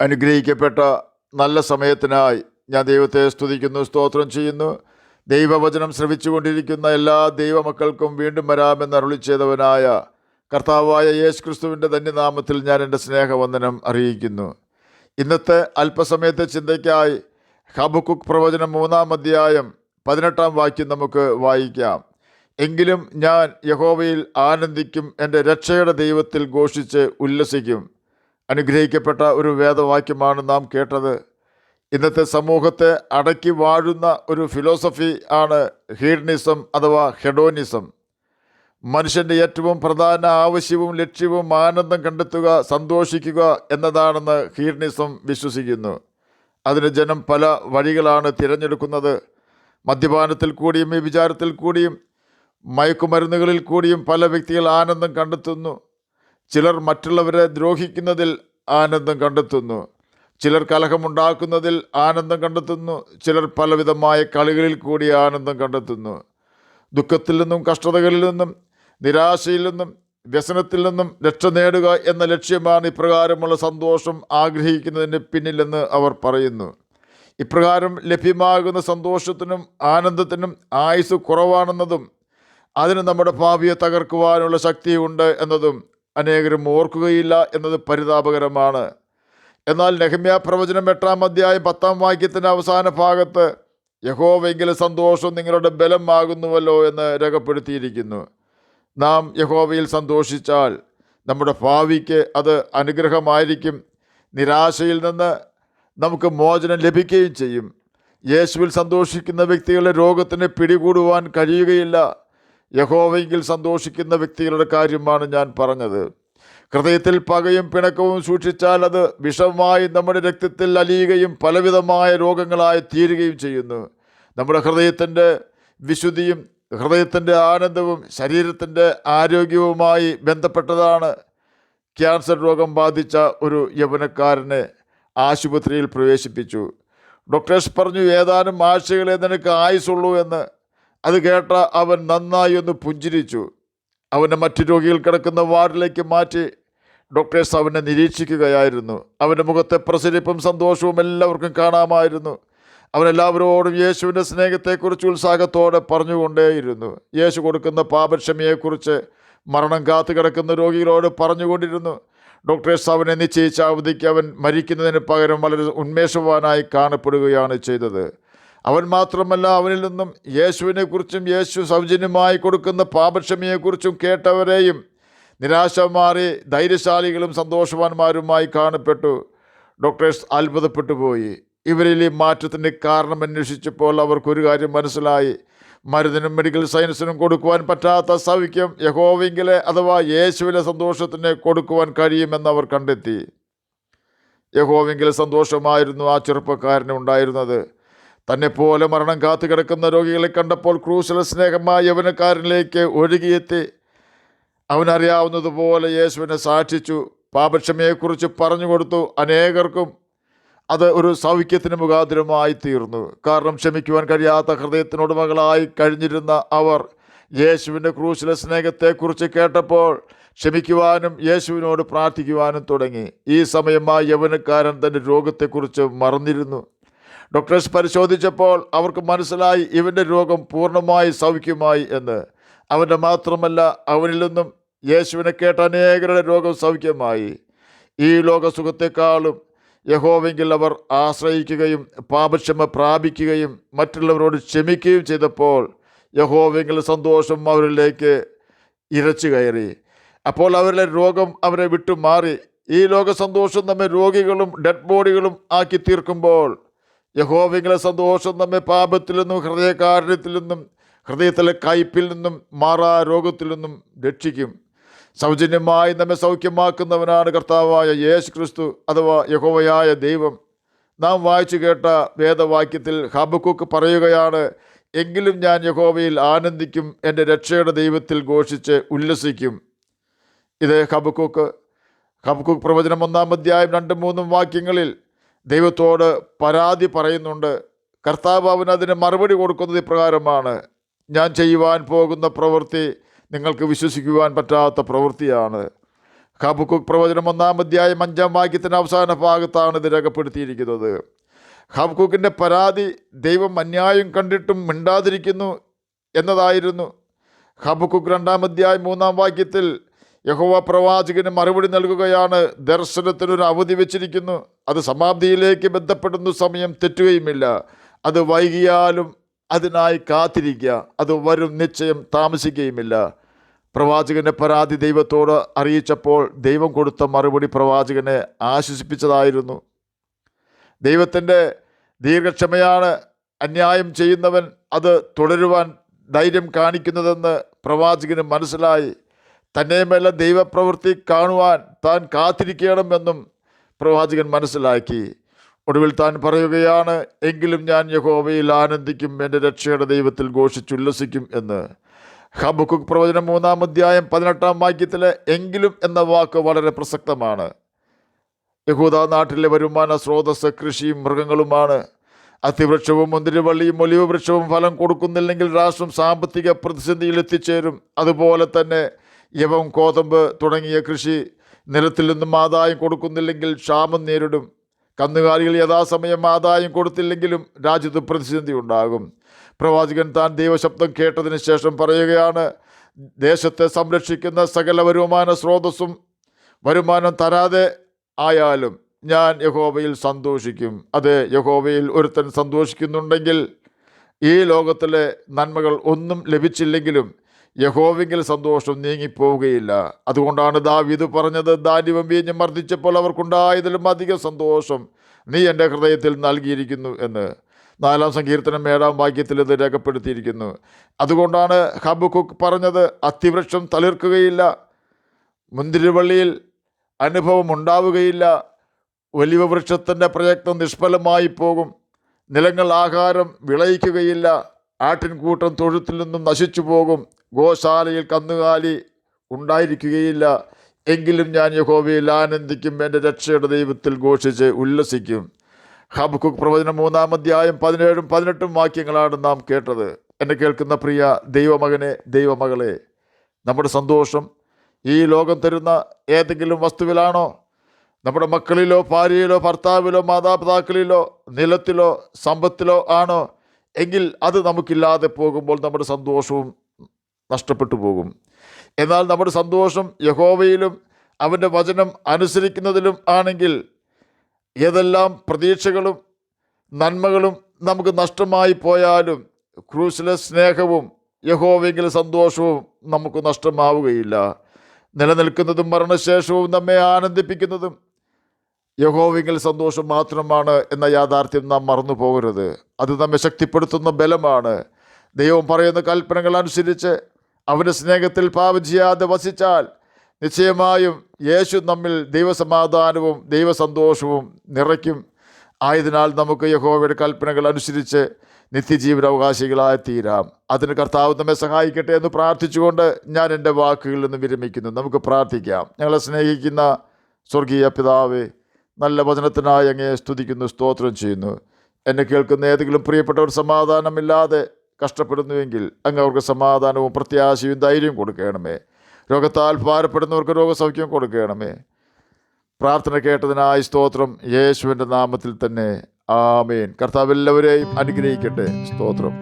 അനുഗ്രഹിക്കപ്പെട്ട നല്ല സമയത്തിനായി ഞാൻ ദൈവത്തെ സ്തുതിക്കുന്നു, സ്തോത്രം ചെയ്യുന്നു. ദൈവവചനം ശ്രവിച്ചുകൊണ്ടിരിക്കുന്ന എല്ലാ ദൈവമക്കൾക്കും വീണ്ടും വരാമെന്ന് അരുളി ചെയ്തവനായ കർത്താവായ യേശു ക്രിസ്തുവിൻ്റെ ധന്യനാമത്തിൽ ഞാൻ എൻ്റെ സ്നേഹവന്ദനം അറിയിക്കുന്നു. ഇന്നത്തെ അല്പസമയത്തെ ചിന്തയ്ക്കായി ഹബക്കുക്ക് പ്രവചനം 3-ാം അധ്യായം 18-ാം വാക്യം നമുക്ക് വായിക്കാം. എങ്കിലും ഞാൻ യഹോവയിൽ ആനന്ദിക്കും, എൻ്റെ രക്ഷയുടെ ദൈവത്തിൽ ഘോഷിച്ച് ഉല്ലസിക്കും. അനുഗ്രഹിക്കപ്പെട്ട ഒരു വേദവാക്യമാണ് നാം കേട്ടത്. ഇന്നത്തെ സമൂഹത്തെ അടക്കി വാഴുന്ന ഒരു ഫിലോസഫി ആണ് ഹീഡനിസം അഥവാ ഹെഡോനിസം. മനുഷ്യൻ്റെ ഏറ്റവും പ്രധാന ആവശ്യവും ലക്ഷ്യവും ആനന്ദം കണ്ടെത്തുക, സന്തോഷിക്കുക എന്നതാണെന്ന് ഹീഡനിസം വിശ്വസിക്കുന്നു. അതിന് ജനം പല വഴികളാണ് തിരഞ്ഞെടുക്കുന്നത്. മദ്യപാനത്തിൽ കൂടിയും വ്യഭിചാരത്തിൽ കൂടിയും മയക്കുമരുന്നുകളിൽ കൂടിയും പല വ്യക്തികൾ ആനന്ദം കണ്ടെത്തുന്നു. ചിലർ മറ്റുള്ളവരെ ദ്രോഹിക്കുന്നതിൽ ആനന്ദം കണ്ടെത്തുന്നു. ചിലർ കലഹമുണ്ടാക്കുന്നതിൽ ആനന്ദം കണ്ടെത്തുന്നു. ചിലർ പലവിധമായ കളികളിൽ കൂടി ആനന്ദം കണ്ടെത്തുന്നു. ദുഃഖത്തിൽ നിന്നും കഷ്ടതകളിൽ നിന്നും നിരാശയിൽ നിന്നും വ്യസനത്തിൽ നിന്നും രക്ഷ നേടുക എന്ന ലക്ഷ്യമാണ് ഇപ്രകാരമുള്ള സന്തോഷം ആഗ്രഹിക്കുന്നതിന് പിന്നിലെന്ന് അവർ പറയുന്നു. ഇപ്രകാരം ലഭ്യമാകുന്ന സന്തോഷത്തിനും ആനന്ദത്തിനും ആയുസ് കുറവാണെന്നതും അതിന് നമ്മുടെ ഭാവിയെ തകർക്കുവാനുള്ള ശക്തിയുണ്ട് എന്നതും അനേകരും ഓർക്കുകയില്ല എന്നത് പരിതാപകരമാണ്. എന്നാൽ നെഹമ്യാ പ്രവചനം 8-ാം അധ്യായം 10-ാം വാക്യത്തിൻ്റെ അവസാന ഭാഗത്ത് യഹോവയെങ്കിലും സന്തോഷം നിങ്ങളുടെ ബലമാകുന്നുവല്ലോ എന്ന് രേഖപ്പെടുത്തിയിരിക്കുന്നു. നാം യഹോവയിൽ സന്തോഷിച്ചാൽ നമ്മുടെ ഭാവിക്ക് അത് അനുഗ്രഹമായിരിക്കും. നിരാശയിൽ നിന്ന് നമുക്ക് മോചനം ലഭിക്കുകയും ചെയ്യും. യേശുവിൽ സന്തോഷിക്കുന്ന വ്യക്തികളുടെ രോഗത്തിന് പിടികൂടുവാൻ കഴിയുകയില്ല. യഹോവയെങ്കിൽ സന്തോഷിക്കുന്ന വ്യക്തികളുടെ കാര്യമാണ് ഞാൻ പറഞ്ഞത്. ഹൃദയത്തിൽ പകയും പിണക്കവും സൂക്ഷിച്ചാൽ അത് വിഷമായി നമ്മുടെ രക്തത്തിൽ അലിയുകയും പലവിധമായ രോഗങ്ങളായി തീരുകയും ചെയ്യുന്നു. നമ്മുടെ ഹൃദയത്തിൻ്റെ വിശുദ്ധിയും ഹൃദയത്തിൻ്റെ ആനന്ദവും ശരീരത്തിൻ്റെ ആരോഗ്യവുമായി ബന്ധപ്പെട്ടതാണ്. ക്യാൻസർ രോഗം ബാധിച്ച ഒരു യൗവനക്കാരനെ ആശുപത്രിയിൽ പ്രവേശിപ്പിച്ചു. ഡോക്ടേഴ്സ് പറഞ്ഞു, ഏതാനും ആഴ്ചകളെ നിനക്ക് ആയുസുള്ളൂ എന്ന്. അത് കേട്ട അവൻ നന്നായി ഒന്ന് പുഞ്ചിരിച്ചു. അവനെ മറ്റു രോഗികൾ കിടക്കുന്ന വാർഡിലേക്ക് മാറ്റി. ഡോക്ടേഴ്സ് അവനെ നിരീക്ഷിക്കുകയായിരുന്നു. അവൻ്റെ മുഖത്തെ പ്രസരിപ്പും സന്തോഷവും എല്ലാവർക്കും കാണാമായിരുന്നു. അവനെല്ലാവരോടും യേശുവിൻ്റെ സ്നേഹത്തെക്കുറിച്ച് ഉത്സാഹത്തോടെ പറഞ്ഞുകൊണ്ടേയിരുന്നു. യേശു കൊടുക്കുന്ന പാപക്ഷമയെക്കുറിച്ച് മരണം കാത്തു കിടക്കുന്ന രോഗികളോട് പറഞ്ഞുകൊണ്ടിരുന്നു. ഡോക്ടേഴ്സ് അവനെ നിശ്ചയിച്ച അവധിക്ക് അവൻ മരിക്കുന്നതിന് പകരം വളരെ ഉന്മേഷവാനായി കാണപ്പെടുകയാണ് ചെയ്തത്. അവൻ മാത്രമല്ല, അവനിൽ നിന്നും യേശുവിനെക്കുറിച്ചും യേശു സൗജന്യമായി കൊടുക്കുന്ന പാപക്ഷമയെക്കുറിച്ചും കേട്ടവരെയും നിരാശ മാറി ധൈര്യശാലികളും സന്തോഷവാന്മാരുമായി കാണപ്പെട്ടു. ഡോക്ടേഴ്സ് അത്ഭുതപ്പെട്ടു പോയി. ഇവരിൽ ഈ മാറ്റത്തിൻ്റെ കാരണം അന്വേഷിച്ചപ്പോൾ അവർക്കൊരു കാര്യം മനസ്സിലായി. മരുന്നിനും മെഡിക്കൽ സയൻസിനും കൊടുക്കുവാൻ പറ്റാത്ത സൗഖ്യം യഹോവയെങ്കിലെ അഥവാ യേശുവിലെ സന്തോഷത്തിന് കൊടുക്കുവാൻ കഴിയുമെന്ന് അവർ കണ്ടെത്തി. യഹോവയെങ്കിലെ സന്തോഷമായിരുന്നു ആ ചെറുപ്പക്കാരന് ഉണ്ടായിരുന്നത്. തന്നെപ്പോലെ മരണം കാത്തു കിടക്കുന്ന രോഗികളെ കണ്ടപ്പോൾ ക്രൂശിലെ സ്നേഹമായ യൗവനക്കാരനിലേക്ക് ഒഴുകിയെത്തി. അവനറിയാവുന്നതുപോലെ യേശുവിനെ സാക്ഷിച്ചു. പാപക്ഷമയെക്കുറിച്ച് പറഞ്ഞു കൊടുത്തു. അനേകർക്കും അത് ഒരു സൗഖ്യത്തിന് മുഖാന്തരമായി തീർന്നു. കാരണം ക്ഷമിക്കുവാൻ കഴിയാത്ത ഹൃദയത്തിനുടമകളായി കഴിഞ്ഞിരുന്ന അവർ യേശുവിൻ്റെ ക്രൂശിലെ സ്നേഹത്തെക്കുറിച്ച് കേട്ടപ്പോൾ ക്ഷമിക്കുവാനും യേശുവിനോട് പ്രാർത്ഥിക്കുവാനും തുടങ്ങി. ഈ സമയം ആ യൗവനക്കാരൻ തൻ്റെ രോഗത്തെക്കുറിച്ച് മറന്നിരുന്നു. ഡോക്ടേഴ്സ് പരിശോധിച്ചപ്പോൾ അവർക്ക് മനസ്സിലായി ഇവൻ്റെ രോഗം പൂർണ്ണമായി സൗഖ്യമായി എന്ന്. അവൻ്റെ മാത്രമല്ല, അവനിൽ നിന്നും യേശുവിനെ കേട്ട അനേകരുടെ രോഗം സൗഖ്യമായി. ഈ ലോകസുഖത്തെക്കാളും യഹോവയെങ്കിൽ അവർ ആശ്രയിക്കുകയും പാപക്ഷമ പ്രാപിക്കുകയും മറ്റുള്ളവരോട് ക്ഷമിക്കുകയും ചെയ്തപ്പോൾ യഹോവയെങ്കിൽ സന്തോഷം അവരിലേക്ക് ഇരച്ചു കയറി. അപ്പോൾ അവരുടെ രോഗം അവരെ വിട്ടുമാറി. ഈ ലോക സന്തോഷം നമ്മെ രോഗികളും ഡെഡ് ബോഡികളും ആക്കി തീർക്കുമ്പോൾ യഹോവയെങ്കിലെ സന്തോഷം നമ്മെ പാപത്തിൽ നിന്നും ഹൃദയകാരുണ്യത്തിൽ നിന്നും ഹൃദയത്തിലെ കയ്പിൽ നിന്നും മാറാ രോഗത്തിൽ നിന്നും രക്ഷിക്കും. സൗജന്യമായി നമ്മെ സൗഖ്യമാക്കുന്നവനാണ് കർത്താവായ യേശു ക്രിസ്തു അഥവാ യഹോവയായ ദൈവം. നാം വായിച്ചു കേട്ട വേദവാക്യത്തിൽ ഹബക്കുക്ക് പറയുകയാണ്, എങ്കിലും ഞാൻ യഹോവയിൽ ആനന്ദിക്കും, എൻ്റെ രക്ഷയുടെ ദൈവത്തിൽ ഘോഷിച്ച് ഉല്ലസിക്കും. ഇത് ഹബക്കുക്ക് പ്രവചനം 1-ാം അധ്യായം 2-3 വാക്യങ്ങളിൽ ദൈവത്തോട് പരാതി പറയുന്നുണ്ട്. കർത്താവ് അവന് അതിന് മറുപടി കൊടുക്കുന്നത് ഇപ്രകാരമാണ്, ഞാൻ ചെയ്യുവാൻ പോകുന്ന പ്രവൃത്തി നിങ്ങൾക്ക് വിശ്വസിക്കുവാൻ പറ്റാത്ത പ്രവൃത്തിയാണ്. ഹബക്കൂക്ക് പ്രവചനം 1-ാം അധ്യായം 5-ാം വാക്യത്തിൻ്റെ അവസാന ഭാഗത്താണ് ഇത് രേഖപ്പെടുത്തിയിരിക്കുന്നത്. ഹബക്കൂക്കിൻ്റെ പരാതി ദൈവം അന്യായം കണ്ടിട്ടും മിണ്ടാതിരിക്കുന്നു എന്നതായിരുന്നു. ഹബക്കൂക്ക് 2-ാം അധ്യായം 3-ാം വാക്യത്തിൽ യഹോവ പ്രവാചകന് മറുപടി നൽകുകയാണ്. ദർശനത്തിനൊരു അവധി വെച്ചിരിക്കുന്നു, അത് സമാപ്തിയിലേക്ക് ബന്ധപ്പെടുന്ന സമയം തെറ്റുകയുമില്ല, അത് വൈകിയാലും അതിനായി കാത്തിരിക്കുക, അത് വരും, നിശ്ചയം താമസിക്കുകയുമില്ല. പ്രവാചകൻ്റെ പരാതി ദൈവത്തോട് അറിയിച്ചപ്പോൾ ദൈവം കൊടുത്ത മറുപടി പ്രവാചകനെ ആശ്വസിപ്പിച്ചതായിരുന്നു. ദൈവത്തിൻ്റെ ദീർഘക്ഷമയാണ് അന്യായം ചെയ്യുന്നവൻ അത് തുടരുവാൻ ധൈര്യം കാണിക്കുന്നതെന്ന് പ്രവാചകന് മനസ്സിലായി. തന്നെയുമല്ല ദൈവപ്രവൃത്തി കാണുവാൻ താൻ കാത്തിരിക്കണമെന്നും പ്രവാചകൻ മനസ്സിലാക്കി. ഒടുവിൽ താൻ പറയുകയാണ്, എങ്കിലും ഞാൻ യഹോവയിൽ ആനന്ദിക്കും, എൻ്റെ രക്ഷയുടെ ദൈവത്തിൽ ഘോഷിച്ചുല്ലസിക്കും എന്ന്. ഹബക്കൂക്ക് പ്രവചനം 3-ാം അധ്യായം 18-ാം വാക്യത്തിലെ എങ്കിലും എന്ന വാക്ക് വളരെ പ്രസക്തമാണ്. യഹൂദ നാട്ടിലെ വരുമാന സ്രോതസ് കൃഷിയും മൃഗങ്ങളുമാണ്. അത്തിവൃക്ഷവും മുന്തിരിവള്ളിയും ഒലിവ് വൃക്ഷവും ഫലം കൊടുക്കുന്നില്ലെങ്കിൽ രാഷ്ട്രം സാമ്പത്തിക പ്രതിസന്ധിയിൽ എത്തിച്ചേരും. അതുപോലെ തന്നെ യവം, കോതമ്പ് തുടങ്ങിയ കൃഷി നിലത്തിൽ നിന്നും ആദായം കൊടുക്കുന്നില്ലെങ്കിൽ ക്ഷാമം നേരിടും. കന്നുകാലികൾ യഥാസമയം ആദായം കൊടുത്തില്ലെങ്കിലും രാജ്യത്ത് പ്രതിസന്ധി ഉണ്ടാകും. പ്രവാചകൻ താൻ ദൈവശബ്ദം കേട്ടതിന് ശേഷം പറയുകയാണ്, ദേശത്തെ സംരക്ഷിക്കുന്ന സകല വരുമാന സ്രോതസ്സും വരുമാനം തരാതെ ആയാലും ഞാൻ യഹോവയിൽ സന്തോഷിക്കും. അത് യഹോവയിൽ ഒരുത്തൻ സന്തോഷിക്കുന്നുണ്ടെങ്കിൽ ഈ ലോകത്തിലെ നന്മകൾ ഒന്നും ലഭിച്ചില്ലെങ്കിലും യഹോവെങ്കിൽ സന്തോഷം നീങ്ങിപ്പോവുകയില്ല. അതുകൊണ്ടാണ് ദാവീദ് പറഞ്ഞത്, ധാന്യവും വീഞ്ഞും മർദ്ദിച്ചപ്പോൾ അവർക്കുണ്ടായതിലും അധികം സന്തോഷം നീ എൻ്റെ ഹൃദയത്തിൽ നൽകിയിരിക്കുന്നു എന്ന്. 4-ാം സങ്കീർത്തനം 7-ാം വാക്യത്തിൽ ഇത് രേഖപ്പെടുത്തിയിരിക്കുന്നു. അതുകൊണ്ടാണ് ഹബക്കൂക്ക് പറഞ്ഞത്, അത്തിവൃക്ഷം തളിർക്കുകയില്ല, മുന്തിരിവള്ളിയിൽ അനുഭവം ഉണ്ടാവുകയില്ല, ഒലിവ് വൃക്ഷത്തിൻ്റെ പ്രയത്നം നിഷ്ഫലമായി പോകും, നിലങ്ങൾ ആഹാരം വിളയിക്കുകയില്ല, ആട്ടിൻകൂട്ടം തൊഴുത്തിൽ നിന്നും നശിച്ചു പോകും, ഗോശാലയിൽ കന്നുകാലി ഉണ്ടായിരിക്കുകയില്ല, എങ്കിലും ഞാൻ യഹോവയിൽ ആനന്ദിക്കും, എൻ്റെ രക്ഷയുടെ ദൈവത്തിൽ ഘോഷിച്ച് ഉല്ലസിക്കും. ഹബക്കൂക്ക് പ്രവചനം 3-ാം അധ്യായം 17-ഉം 18-ഉം വാക്യങ്ങളാണ് നാം കേട്ടത്. എന്നെ കേൾക്കുന്ന പ്രിയ ദൈവമകനെ, ദൈവമകളെ, നമ്മുടെ സന്തോഷം ഈ ലോകം തരുന്ന ഏതെങ്കിലും വസ്തുവിലാണോ? നമ്മുടെ മക്കളിലോ, ഭാര്യയിലോ, ഭർത്താവിലോ, മാതാപിതാക്കളിലോ, നിലത്തിലോ, സമ്പത്തിലോ ആണോ? എങ്കിൽ അത് നമുക്കില്ലാതെ പോകുമ്പോൾ നമ്മുടെ സന്തോഷവും നഷ്ടപ്പെട്ടു പോകും. എന്നാൽ നമ്മുടെ സന്തോഷം യഹോവയിലും അവൻ്റെ വചനം അനുസരിക്കുന്നതിലും ആണെങ്കിൽ ഏതെല്ലാം പ്രതീക്ഷകളും നന്മകളും നമുക്ക് നഷ്ടമായി പോയാലും ക്രൂശിലെ സ്നേഹവും യഹോവയെങ്കിൽ സന്തോഷവും നമുക്ക് നഷ്ടമാവുകയില്ല. നിലനിൽക്കുന്നതും മരണശേഷവും നമ്മെ ആനന്ദിപ്പിക്കുന്നതും യഹോവയെങ്കിൽ സന്തോഷം മാത്രമാണ് എന്ന യാഥാർത്ഥ്യം നാം മറന്നു പോകരുത്. അത് നമ്മെ ശക്തിപ്പെടുത്തുന്ന ബലമാണ്. ദൈവം പറയുന്ന കൽപ്പനകൾ അനുസരിച്ച് അവൻ്റെ സ്നേഹത്തിൽ പാപം ചെയ്യാതെ വസിച്ചാൽ നിശ്ചയമായും യേശു നമ്മിൽ ദൈവസമാധാനവും ദൈവസന്തോഷവും നിറയ്ക്കും. ആയതിനാൽ നമുക്ക് യഹോവയുടെ കൽപ്പനകൾ അനുസരിച്ച് നിത്യജീവന അവകാശികളായി തീരാം. അതിന് കർത്താവ് നമ്മെ സഹായിക്കട്ടെ എന്ന് പ്രാർത്ഥിച്ചുകൊണ്ട് ഞാൻ എൻ്റെ വാക്കുകളിൽ നിന്ന് വിരമിക്കുന്നു. നമുക്ക് പ്രാർത്ഥിക്കാം. ഞങ്ങളെ സ്നേഹിക്കുന്ന സ്വർഗീയ പിതാവേ, നല്ല വചനത്തിനായി അങ്ങയെ സ്തുതിക്കുന്നു, സ്തോത്രം ചെയ്യുന്നു. എന്നെ കേൾക്കുന്ന ഏതെങ്കിലും പ്രിയപ്പെട്ടവർ സമാധാനമില്ലാതെ കഷ്ടപ്പെടുന്നുവെങ്കിൽ അങ്ങ് അവർക്ക് സമാധാനവും പ്രത്യാശയും ധൈര്യവും കൊടുക്കണമേ. രോഗത്താൽ ഭാരപ്പെടുന്നവർക്ക് രോഗസൗഖ്യം കൊടുക്കണമേ. പ്രാർത്ഥന കേട്ടതിനായി സ്തോത്രം, യേശുവിൻ്റെ നാമത്തിൽ തന്നെ ആമേൻ. കർത്താവ് എല്ലാവരെയും അനുഗ്രഹിക്കട്ടെ. സ്തോത്രം.